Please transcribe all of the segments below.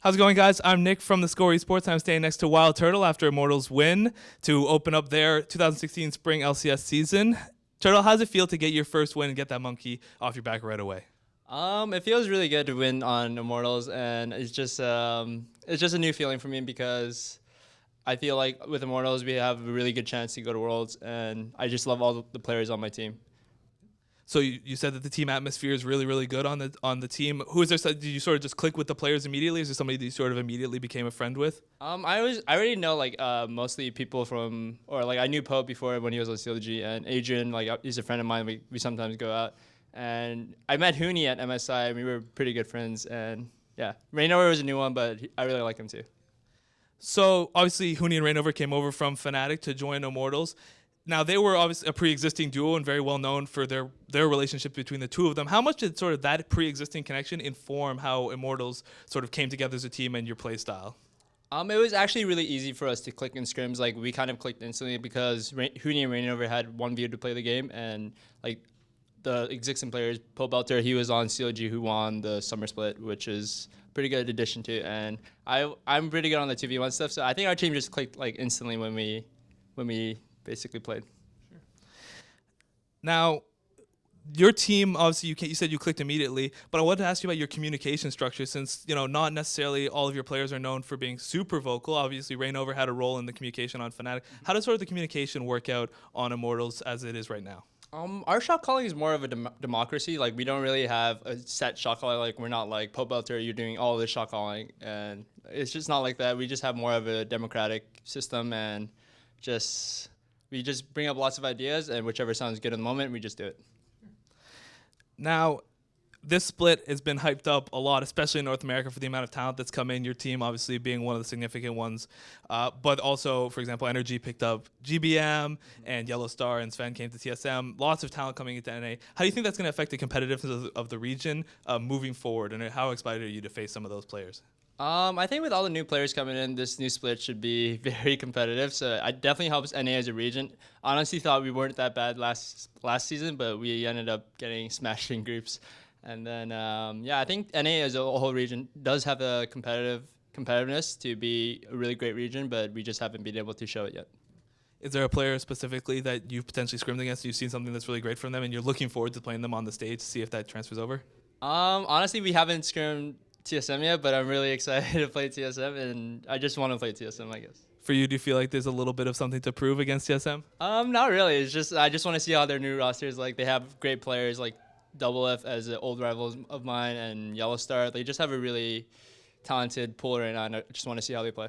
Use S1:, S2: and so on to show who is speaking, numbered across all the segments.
S1: How's it going, guys? I'm Nick from theScore eSports. I'm staying next to Wildturtle after Immortals win to open up their 2016 spring LCS season. Turtle, how does it feel to get your first win and get that monkey off your back right away?
S2: It feels really good to win on Immortals, and it's just a new feeling for me because I feel like with Immortals we have a really good chance to go to Worlds, and I just love all the players on my team.
S1: So you said that the team atmosphere is really, really good on the team. Who is there? Did you sort of just click with the players immediately? Is there somebody that you sort of immediately became a friend with?
S2: I already know mostly people from, or like I knew Pope before when he was on CLG, and Adrian, he's a friend of mine. We sometimes go out, and I met Hooney at MSI and we were pretty good friends. And yeah, Rainover was a new one, but I really like him too.
S1: So obviously Hooney and Rainover came over from Fnatic to join Immortals. Now, they were obviously a pre-existing duo and very well known for their relationship between the two of them. How much did sort of that pre-existing connection inform how Immortals sort of came together as a team and your play style?
S2: It was actually really easy for us to click in scrims. Like, we kind of clicked instantly because Hooney and Rainover had one view to play the game, and like the existing players, Pope Belter, he was on CLG who won the summer split, which is a pretty good addition to. And I'm pretty good on the 2v1 stuff, so I think our team just clicked like instantly when we basically played.
S1: Sure. Now, your team, obviously, you said you clicked immediately, but I wanted to ask you about your communication structure since, not necessarily all of your players are known for being super vocal. Obviously, Rainover had a role in the communication on Fnatic. How does sort of the communication work out on Immortals as it is right now?
S2: Our shot calling is more of a democracy. Like, we don't really have a set shot calling. Like, we're not like Pope Belter, you're doing all this shot calling, and it's just not like that. We just have more of a democratic system, and we just bring up lots of ideas, and whichever sounds good in the moment, we just do it.
S1: Now, this split has been hyped up a lot, especially in North America, for the amount of talent that's come in. Your team, obviously, being one of the significant ones. But also, for example, Energy picked up GBM, and Yellow Star and Sven came to TSM. Lots of talent coming into NA. How do you think that's going to affect the competitiveness of the region moving forward, and how excited are you to face some of those players?
S2: I think with all the new players coming in, this new split should be very competitive. So it definitely helps NA as a region. Honestly, thought we weren't that bad last season, but we ended up getting smashed in groups. And then I think NA as a whole region does have a competitiveness to be a really great region, but we just haven't been able to show it yet.
S1: Is there a player specifically that you've potentially scrimmed against? You've seen something that's really great from them, and you're looking forward to playing them on the stage to see if that transfers over?
S2: Honestly, we haven't scrimmed TSM yet, but I'm really excited to play TSM, and I just want to play TSM, I guess.
S1: For you, do you feel like there's a little bit of something to prove against TSM?
S2: Not really. It's just I just want to see how their new rosters. Like, they have great players like Double F as an old rival of mine, and Yellow Star. They just have a really talented pool right now, and I just want to see how they play.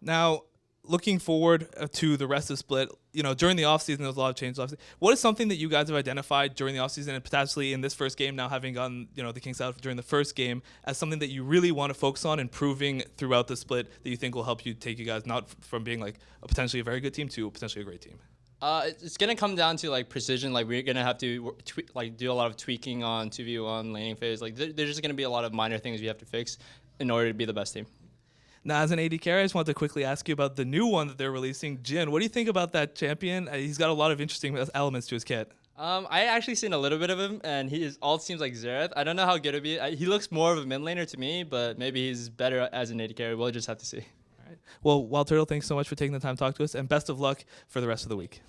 S1: Now, looking forward to the rest of the split, during the offseason, there's a lot of changes. What is something that you guys have identified during the offseason and potentially in this first game, now having gotten the Kings out during the first game, as something that you really want to focus on improving throughout the split that you think will help you take you guys not from being like potentially a very good team to potentially a great team?
S2: It's gonna come down to like precision. Like, we're gonna have to do a lot of tweaking on 2v1 laning phase. Like, there's just gonna be a lot of minor things we have to fix in order to be the best team.
S1: Now, as an AD carry, I just wanted to quickly ask you about the new one that they're releasing, Jin. What do you think about that champion? He's got a lot of interesting elements to his kit.
S2: I actually seen a little bit of him, and his ult seems like Xerath. I don't know how good it'll be. He looks more of a mid laner to me, but maybe he's better as an AD carry. We'll just have to see.
S1: All right. Well, Wildturtle, thanks so much for taking the time to talk to us, and best of luck for the rest of the week.